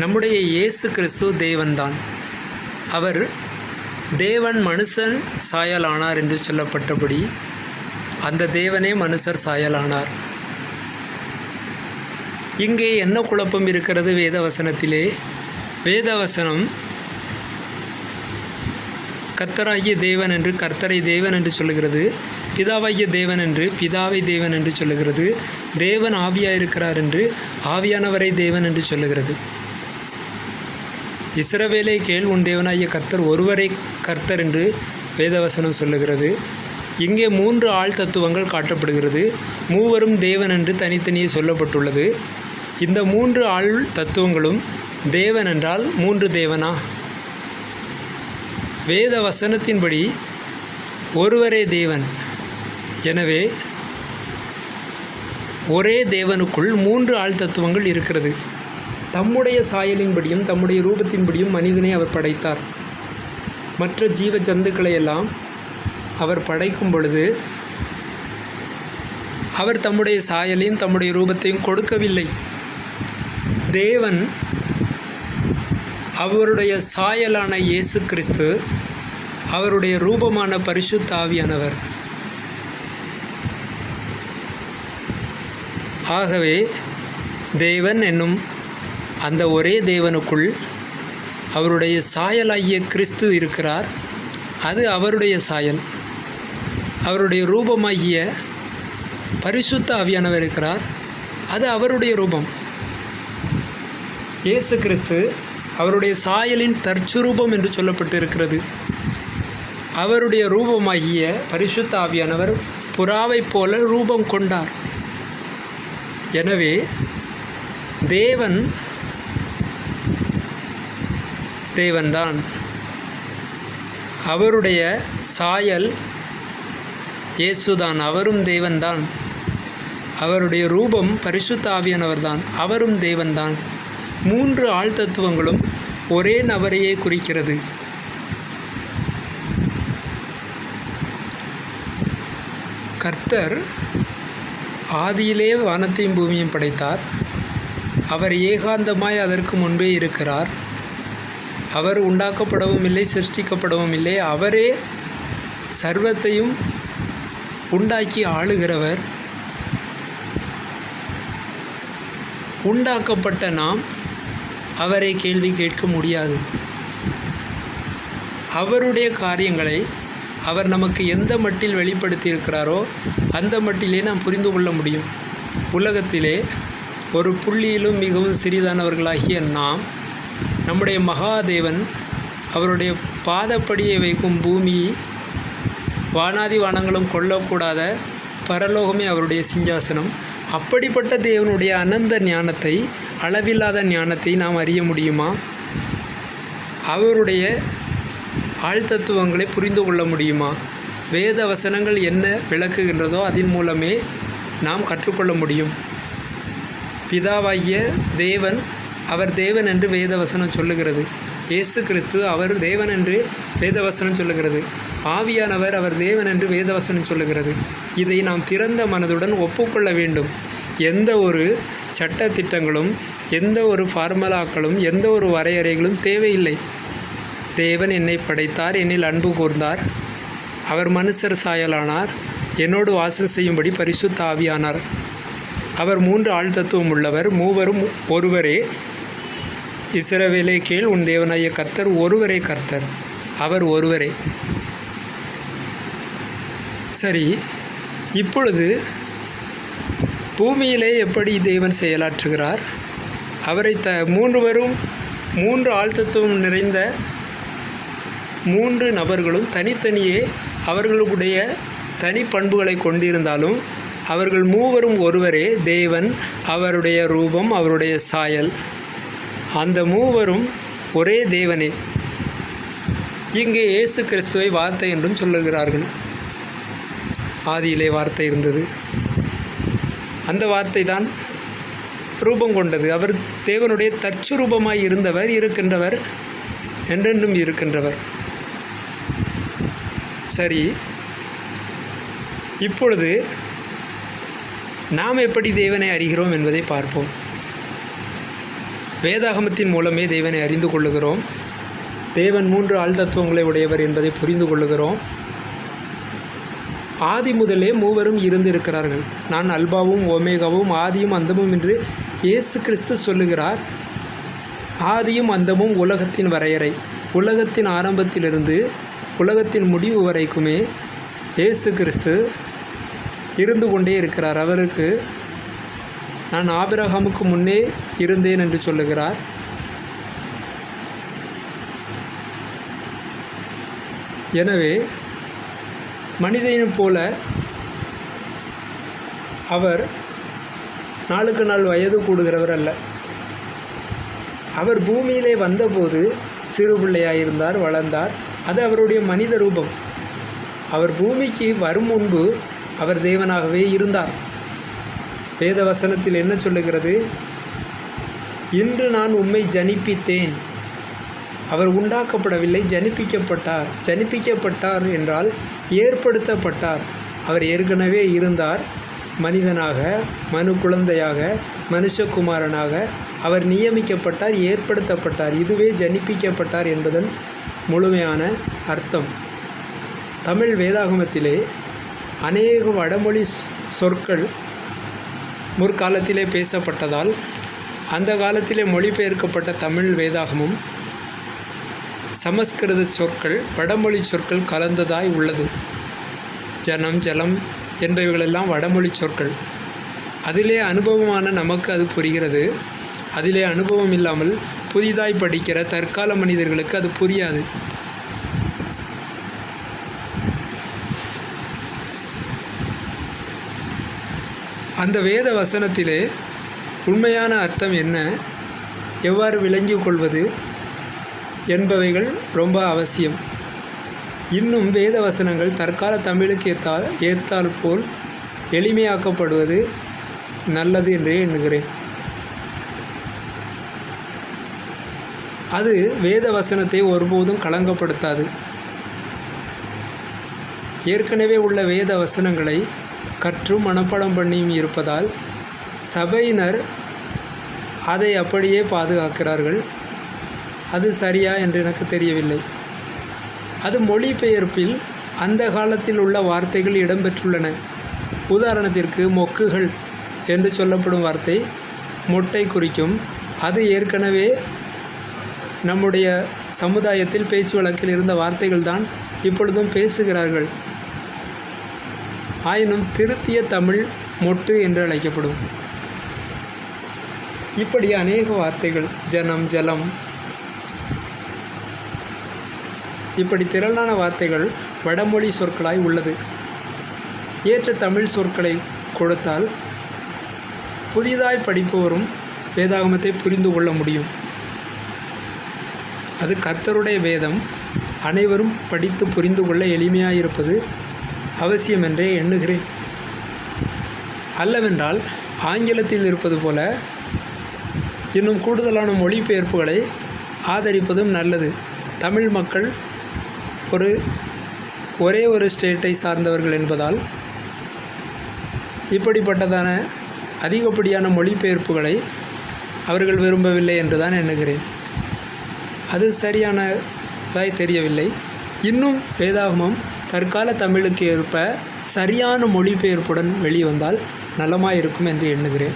நம்முடைய இயேசு கிறிஸ்து தேவன்தான். அவர் தேவன் மனுஷன் சாயலானார் என்று சொல்லப்பட்டபடி அந்த தேவனே மனுஷர் சாயலானார். இங்கே என்ன குழப்பம் இருக்கிறது? வேதவசனத்திலே வேதவசனம் கர்த்தராகிய தேவன் என்று கர்த்தரை தேவன் என்று சொல்லுகிறது, பிதாவாகிய தேவன் என்று பிதாவை தேவன் என்று சொல்லுகிறது, தேவன் ஆவியாயிருக்கிறார் என்று ஆவியானவரை தேவன் என்று சொல்லுகிறது. இஸ்ரவேலே கேள், உன் தேவனாகிய கர்த்தர் ஒருவரை கர்த்தர் என்று வேதவசனம் சொல்லுகிறது. இங்கே 3 ஆள் தத்துவங்கள் காட்டப்படுகிறது. மூவரும் தேவன் என்று தனித்தனியே சொல்லப்பட்டுள்ளது. இந்த 3 ஆள் தத்துவங்களும் தேவன் என்றால் 3 தேவனா? வேத வசனத்தின்படி ஒருவரே தேவன். எனவே ஒரே தேவனுக்குள் 3 ஆள் தத்துவங்கள் இருக்கிறது. தம்முடைய சாயலின்படியும் தம்முடைய ரூபத்தின்படியும் மனிதனை அவர் படைத்தார். மற்ற ஜீவ ஜந்துக்களை எல்லாம் அவர் படைக்கும் பொழுது அவர் தம்முடைய சாயலையும் தம்முடைய ரூபத்தையும் கொடுக்கவில்லை. தேவன் அவருடைய சாயலான இயேசு கிறிஸ்து, அவருடைய ரூபமான பரிசுத்த ஆவியானவர். ஆகவே தேவன் என்னும் அந்த ஒரே தேவனுக்குள் அவருடைய சாயலாகிய கிறிஸ்து இருக்கிறார். அது அவருடைய சாயல். அவருடைய ரூபமாகிய பரிசுத்த ஆவியானவர் இருக்கிறார். அது அவருடைய ரூபம். இயேசு கிறிஸ்து அவருடைய சாயலின் தற்சுரூபம் என்று சொல்லப்பட்டு இருக்கிறது. அவருடைய ரூபமாகிய பரிசுத்த ஆவியானவர் புறாவைப் போல ரூபம் கொண்டார். எனவே தேவன்தான். அவருடைய சாயல் இயேசுதான். அவரும் தேவன்தான். அவருடைய ரூபம் பரிசுத்த ஆவியானவர்தான். அவரும் தேவன்தான். 3 ஆள் தத்துவங்களும் ஒரே நபரையே குறிக்கிறது. கர்த்தர் ஆதியிலே வானத்தையும் பூமியையும் படைத்தார். அவர் ஏகாந்தமாய் அதற்கு முன்பே இருக்கிறார். அவர் உண்டாக்கப்படவும் இல்லை, சிருஷ்டிக்கப்படவும் இல்லை. அவரே சர்வத்தையும் உண்டாக்கி ஆளுகிறவர். உண்டாக்கப்பட்ட நாம் அவரை கேள்வி கேட்க முடியாது. அவருடைய காரியங்களை அவர் நமக்கு எந்த மட்டில் வெளிப்படுத்தியிருக்கிறாரோ அந்த மட்டிலே நாம் புரிந்து கொள்ள முடியும். உலகத்திலே ஒரு புள்ளியிலும் மிகவும் சிறிதானவர்களாகிய நாம், நம்முடைய மகாதேவன் அவருடைய பாதப்படியை வைக்கும் பூமி, வானாதி வானங்களும் கொள்ளக்கூடாத பரலோகமே அவருடைய சிங்காசனம். அப்படிப்பட்ட தேவனுடைய அனந்த ஞானத்தை, அளவில்லாத ஞானத்தை நாம் அறிய முடியுமா? அவருடைய ஆழ்தத்துவங்களை புரிந்து கொள்ள முடியுமா? வேத வசனங்கள் என்ன விளக்குகின்றதோ அதன் மூலமே நாம் கற்றுக்கொள்ள முடியும். பிதாவாகிய தேவன் அவர் தேவன் என்று வேதவசனம் சொல்லுகிறது. இயேசு கிறிஸ்து அவர் தேவன் என்று வேதவசனம் சொல்லுகிறது. ஆவியானவர் அவர் தேவன் என்று வேதவசனம் சொல்லுகிறது. இதை நாம் திறந்த மனதுடன் ஒப்புக்கொள்ள வேண்டும். எந்த ஒரு சட்ட திட்டங்களும், எந்த ஒரு ஃபார்முலாக்களும், எந்த ஒரு வரையறைகளும் தேவையில்லை. தேவன் என்னை படைத்தார், என்னில் அன்பு கூர்ந்தார், அவர் மனுஷர் சாயலானார், என்னோடு வாசம் செய்யும்படி பரிசுத்த ஆவியானார். அவர் 3 ஆள் தத்துவம் உள்ளவர், மூவரும் ஒருவரே. இஸ்ரவேலே கேள், உன் தேவனாகிய கர்த்தர் ஒருவரே கர்த்தர். அவர் ஒருவரே. சரி, இப்பொழுது பூமியிலே எப்படி தேவன் செயலாற்றுகிறார்? அவரை மூன்றுவரும் 3 ஆழ்தத்துவம் நிறைந்த 3 நபர்களும் தனித்தனியே அவர்களுடைய தனி பண்புகளை கொண்டிருந்தாலும் அவர்கள் மூவரும் ஒருவரே. தேவன், அவருடைய ரூபம், அவருடைய சாயல், அந்த மூவரும் ஒரே தேவனே. இங்கே இயேசு கிறிஸ்துவை வார்த்தை என்றும் சொல்லுகிறார்கள். ஆதியிலே வார்த்தை இருந்தது, அந்த வார்த்தை தான் ரூபம் கொண்டது. அவர் தேவனுடைய தற்சுரூபமாய் இருந்தவர், இருக்கின்றவர், என்றென்றும் இருக்கின்றவர். சரி, இப்பொழுது நாம் எப்படி தேவனை அறிகிறோம் என்பதை பார்ப்போம். வேதாகமத்தின் மூலமே தேவனை அறிந்து கொள்ளுகிறோம். தேவன் 3 ஆழ்தத்துவங்களை உடையவர் என்பதை புரிந்து கொள்ளுகிறோம். ஆதி முதலே மூவரும் இருந்திருக்கிறார்கள். நான் அல்பாவும் ஓமேகாவும் ஆதியும் அந்தமும் என்று இயேசு கிறிஸ்து சொல்லுகிறார். ஆதியும் அந்தமும் உலகத்தின் வரையறை. உலகத்தின் ஆரம்பத்திலிருந்து உலகத்தின் முடிவு வரைக்குமே இயேசு கிறிஸ்து இருந்து கொண்டே இருக்கிறார். அவருக்கு நான் ஆபிரகாமுக்கு முன்னே இருந்தேன் என்று சொல்லுகிறார். எனவே மனிதனைப் போல அவர் நாளுக்கு நாள் வயது கூடுகிறவர் அல்ல. அவர் பூமியிலே வந்தபோது சிறு பிள்ளையாயிருந்தார், வளர்ந்தார். அது அவருடைய மனித ரூபம். அவர் பூமிக்கு வரும் முன்பு அவர் தேவனாகவே இருந்தார். வேத வசனத்தில் என்ன சொல்லுகிறது? இன்று நான் உம்மை ஜனிப்பித்தேன். அவர் உண்டாக்கப்படவில்லை, ஜனிப்பிக்கப்பட்டார். ஜனிப்பிக்கப்பட்டார் என்றால் ஏற்படுத்தப்பட்டார். அவர் ஏற்கனவே இருந்தார். மனிதனாக, மனு குழந்தையாக, மனுஷகுமாரனாக அவர் நியமிக்கப்பட்டார், ஏற்படுத்தப்பட்டார். இதுவே ஜனிப்பிக்கப்பட்டார் என்பதன் முழுமையான அர்த்தம். தமிழ் வேதாகமத்திலே அநேக வடமொழி சொற்கள் முற்காலத்திலே பேசப்பட்டதால் அந்த காலத்திலே மொழிபெயர்க்கப்பட்ட தமிழ் வேதாகமும் சமஸ்கிருத சொற்கள், வடமொழி சொற்கள் கலந்ததாய் உள்ளது. ஜனம், ஜலம் என்பவைகளெல்லாம் வடமொழி சொற்கள். அதிலே அனுபவமான நமக்கு அது புரிகிறது. அதிலே அனுபவம் இல்லாமல் புதிதாய் படிக்கிற தற்கால மனிதர்களுக்கு அது புரியாது. அந்த வேத வசனத்திலே உண்மையான அர்த்தம் என்ன, எவ்வாறு விளங்கிக் கொள்வது என்பவைகள் ரொம்ப அவசியம். இன்னும் வேத வசனங்கள் தற்கால தமிழுக்கு ஏற்றால் போல் எளிமையாக்கப்படுவது நல்லது என்றே எண்ணுகிறேன். அது வேத வசனத்தை ஒருபோதும் களங்கப்படுத்தாது. ஏற்கனவே உள்ள வேத வசனங்களை கற்றும் மனப்பாடம் பண்ணியும் இருப்பதால் சபையினர் அதை அப்படியே பாதுகாக்கிறார்கள். அது சரியா என்று எனக்கு தெரியவில்லை. அது மொழிபெயர்ப்பில் அந்த காலத்தில் உள்ள வார்த்தைகள் இடம்பெற்றுள்ளன. உதாரணத்திற்கு மொக்குகள் என்று சொல்லப்படும் வார்த்தை மொட்டை குறிக்கும். அது ஏற்கனவே நம்முடைய சமுதாயத்தில் பேச்சு வழக்கில் இருந்த வார்த்தைகள் தான் இப்பொழுதும் பேசுகிறார்கள். ஆயினும் திருத்திய தமிழ் மொட்டு என்று அழைக்கப்படும். இப்படி அநேக வார்த்தைகள், ஜனம், ஜலம், இப்படி திரளான வார்த்தைகள் வடமொழி சொற்களாய் உள்ளது. ஏற்ற தமிழ் சொற்களை கொடுத்தால் புதிதாய் படிப்பவரும் வேதாகமத்தை புரிந்து கொள்ள முடியும். அது கர்த்தருடைய வேதம். அனைவரும் படித்து புரிந்து கொள்ள எளிமையாயிருப்பது அவசியம் என்றே எண்ணுகிறேன். அல்லவென்றால் ஆங்கிலத்தில் இருப்பது போல இன்னும் கூடுதலான மொழிபெயர்ப்புகளை ஆதரிப்பதும் நல்லது. தமிழ் மக்கள் ஒரே ஒரு ஸ்டேட்டை சார்ந்தவர்கள் என்பதால் இப்படிப்பட்டதான அதிகப்படியான மொழிபெயர்ப்புகளை அவர்கள் விரும்பவில்லை என்றுதான் எண்ணுகிறேன். அது சரியானதாய் தெரியவில்லை. இன்னும் வேதாகமம் தற்கால தமிழுக்கு ஏற்ப சரியான மொழிபெயர்ப்புடன் வெளிவந்தால் நலமாயிருக்கும் என்று எண்ணுகிறேன்.